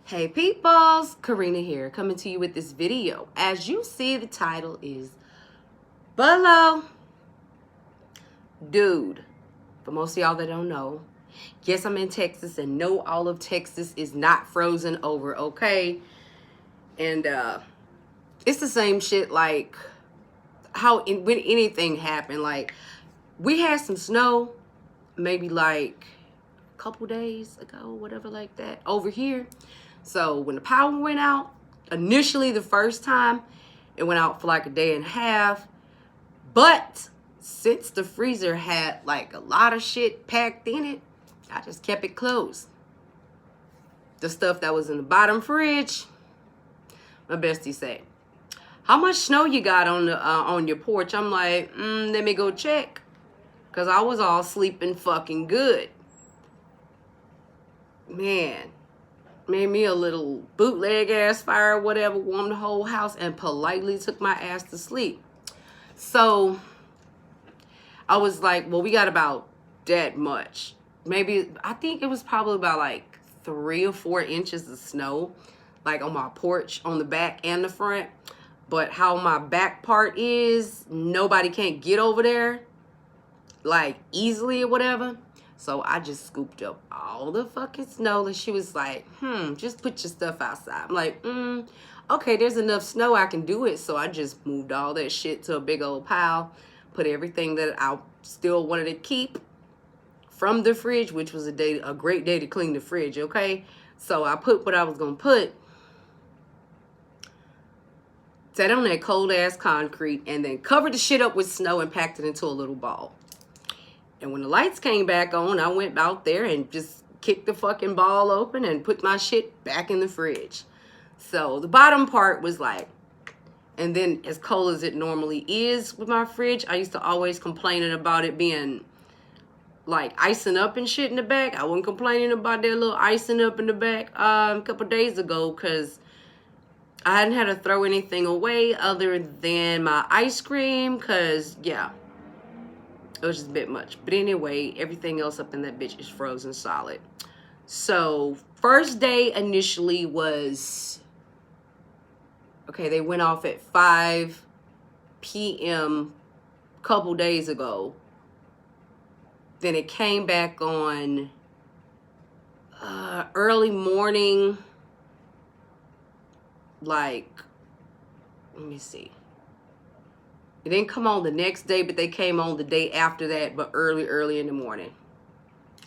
Hey peoples, Karina here, coming to you with this video. As you see, the title is below. Dude, for most of y'all that don't know, yes, I'm in Texas, and no, all of Texas is not frozen over, okay? And it's the same shit like when anything happened. Like, we had some snow maybe like a couple days ago, whatever like that, over here. So when the power went out, initially the first time, it went out for like a day and a half. But since the freezer had like a lot of shit packed in it, I just kept it closed. The stuff that was in the bottom fridge, my bestie said, "How much snow you got on your porch?" I'm like, let me go check. Because I was all sleeping fucking good. Man, made me a little bootleg ass fire, whatever, warmed the whole house, and politely took my ass to sleep. So I was like, well, we got about that much. Maybe, I think it was probably about like 3 or 4 inches of snow, like on my porch, on the back and the front. But how my back part is, nobody can't get over there like easily or whatever. So I just scooped up all the fucking snow. And she was like, just put your stuff outside. I'm like, okay, there's enough snow, I can do it. So I just moved all that shit to a big old pile, put everything that I still wanted to keep from the fridge, which was a great day to clean the fridge, okay? So I put what I was gonna put, sat on that cold ass concrete, and then covered the shit up with snow and packed it into a little ball. And when the lights came back on, I went out there and just kicked the fucking ball open and put my shit back in the fridge. So the bottom part was like, and then as cold as it normally is with my fridge, I used to always complaining about it being like icing up and shit in the back. I wasn't complaining about that little icing up in the back a couple days ago because I hadn't had to throw anything away other than my ice cream because, yeah, it was just a bit much. But anyway, everything else up in that bitch is frozen solid. So first day initially was, okay, they went off at 5 p.m. a couple days ago. Then it came back on early morning, like, let me see. It didn't come on the next day, but they came on the day after that, but early in the morning.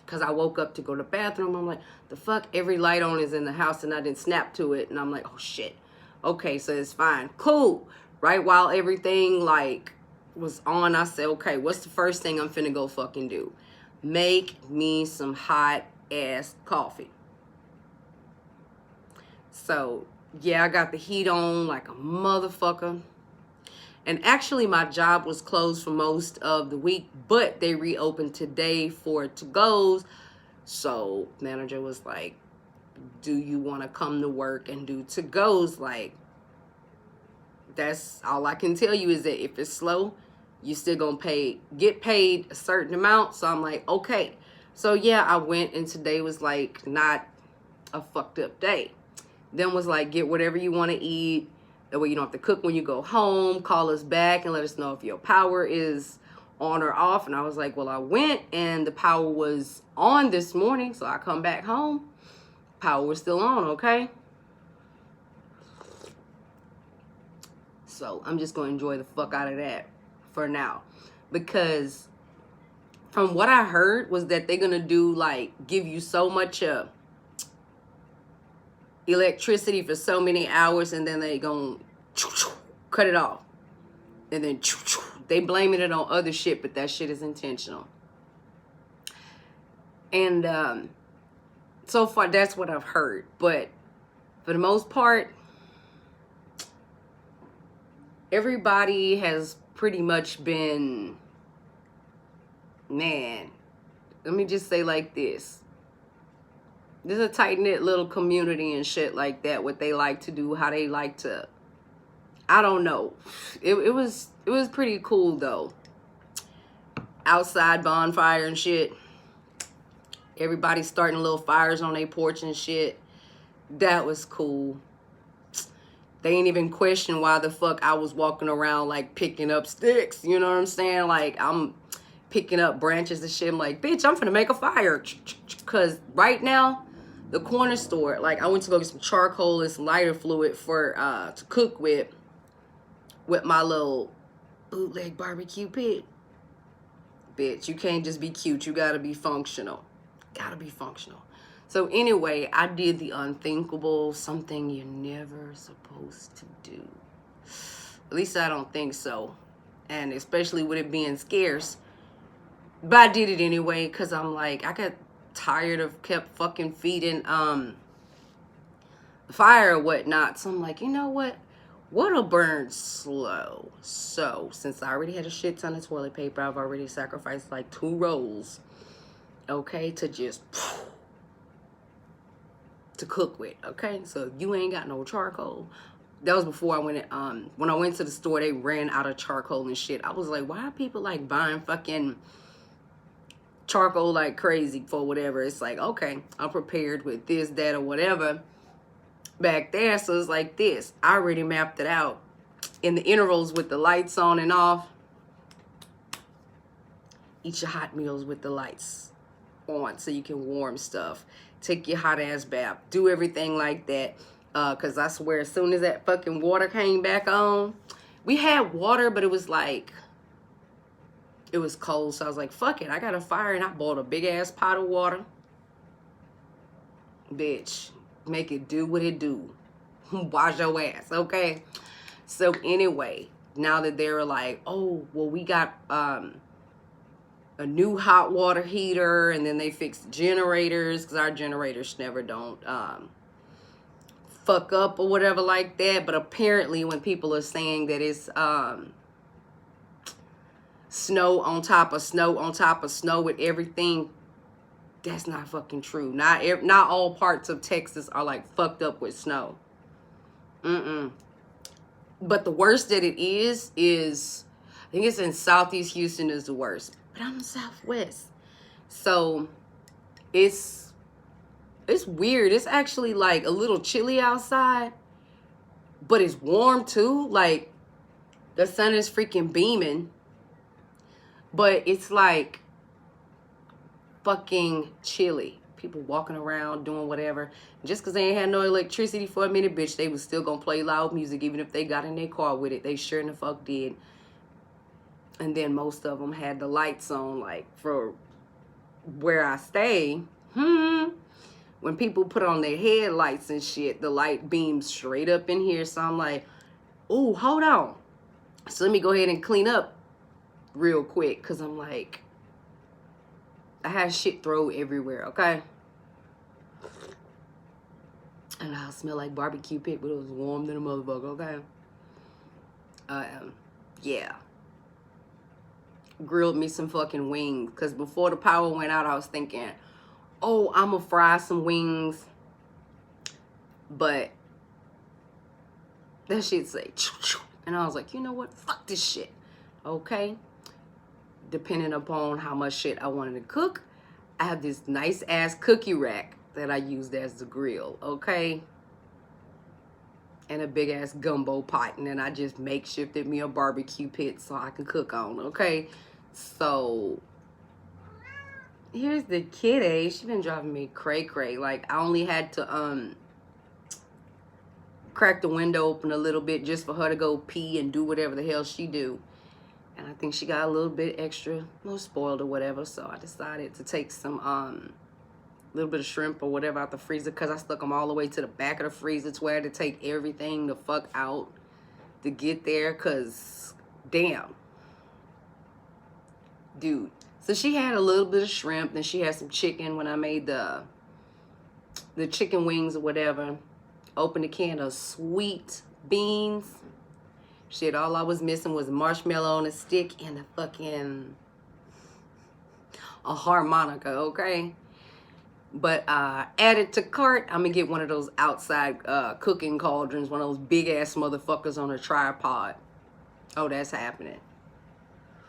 Because I woke up to go to the bathroom. I'm like, the fuck? Every light on is in the house, and I didn't snap to it. And I'm like, oh, shit. Okay, so it's fine. Cool. Right while everything, like, was on, I said, okay, what's the first thing I'm finna go fucking do? Make me some hot-ass coffee. So, yeah, I got the heat on like a motherfucker. And actually, my job was closed for most of the week, but they reopened today for to-goes. So manager was like, do you want to come to work and do to-goes? Like, that's all I can tell you is that if it's slow, you still gonna get paid a certain amount. So I'm like, okay. So yeah, I went, and today was like not a fucked up day. Then was like, get whatever you want to eat. That way you don't have to cook when you go home. Call us back and let us know if your power is on or off. And I was like, well, I went and the power was on this morning. So I come back home. Power was still on, okay? So I'm just going to enjoy the fuck out of that for now. Because from what I heard was that they're going to do like give you so much electricity for so many hours, and then they gonna cut it off, and then they blaming it on other shit, but that shit is intentional. And so far that's what I've heard, but for the most part everybody has pretty much been, man, let me just say like this. There's a tight-knit little community and shit like that, what they like to do, how they like to, I don't know. It was pretty cool though. Outside bonfire and shit. Everybody starting little fires on their porch and shit. That was cool. They ain't even question why the fuck I was walking around like picking up sticks. You know what I'm saying? Like I'm picking up branches and shit. I'm like, bitch, I'm finna make a fire. Cause right now, the corner store, like I went to go get some charcoal and some lighter fluid for to cook with my little bootleg barbecue pit. Bitch, you can't just be cute. You gotta be functional. Gotta be functional. So anyway, I did the unthinkable, something you're never supposed to do. At least I don't think so. And especially with it being scarce. But I did it anyway, because I'm like, I got tired of kept fucking feeding the fire or whatnot. So I'm like, you know what? What'll burn slow? So since I already had a shit ton of toilet paper, I've already sacrificed like 2 rolls. Okay, to just to cook with. Okay, so you ain't got no charcoal. That was before I went when I went to the store, they ran out of charcoal and shit. I was like, why are people like buying fucking charcoal like crazy for whatever? It's like, okay, I'm prepared with this, that, or whatever back there. So it's like this. I already mapped it out in the intervals with the lights on and off. Eat your hot meals with the lights on so you can warm stuff. Take your hot ass bath. Do everything like that. Because I swear, as soon as that fucking water came back on, we had water, but it was like, it was cold. So I was like, fuck it. I got a fire and I bought a big ass pot of water. Bitch, make it do what it do. Wash your ass, okay? So anyway, now that they were like, oh, well, we got a new hot water heater, and then they fixed generators, because our generators never don't fuck up or whatever like that. But apparently when people are saying that it's snow on top of snow on top of snow with everything, that's not fucking true. Not all parts of Texas are like fucked up with snow. But the worst that it is I think it's in Southeast Houston is the worst. But I'm in Southwest. So it's weird. It's actually like a little chilly outside, but it's warm too. Like the sun is freaking beaming, but it's like fucking chilly. People walking around doing whatever. Just because they ain't had no electricity for a minute, bitch, they was still gonna play loud music even if they got in their car with it. They sure in the fuck did. And then most of them had the lights on, like for where I stay. When people put on their headlights and shit, the light beams straight up in here. So I'm like, oh, hold on. So let me go ahead and clean up real quick, because I'm like, I had shit thrown everywhere, okay? And I smell like barbecue pit, but it was warm than a motherfucker, okay? Yeah. Grilled me some fucking wings, because before the power went out, I was thinking, oh, I'm gonna fry some wings. But that shit say, and I was like, you know what? Fuck this shit, okay? Depending upon how much shit I wanted to cook, I have this nice ass cookie rack that I used as the grill, okay? And a big ass gumbo pot, and then I just makeshifted me a barbecue pit so I can cook on, okay? So here's the kitty. She been driving me cray. Like I only had to crack the window open a little bit just for her to go pee and do whatever the hell she do. And I think she got a little bit extra, a little spoiled or whatever. So I decided to take some little bit of shrimp or whatever out the freezer, because I stuck them all the way to the back of the freezer to where I had to take everything the fuck out to get there, because damn. Dude. So she had a little bit of shrimp, then she had some chicken when I made the chicken wings or whatever. Opened a can of sweet beans. Shit, all I was missing was marshmallow on a stick and a harmonica, okay? But added to cart, I'm gonna get one of those outside cooking cauldrons, one of those big ass motherfuckers on a tripod. Oh, that's happening.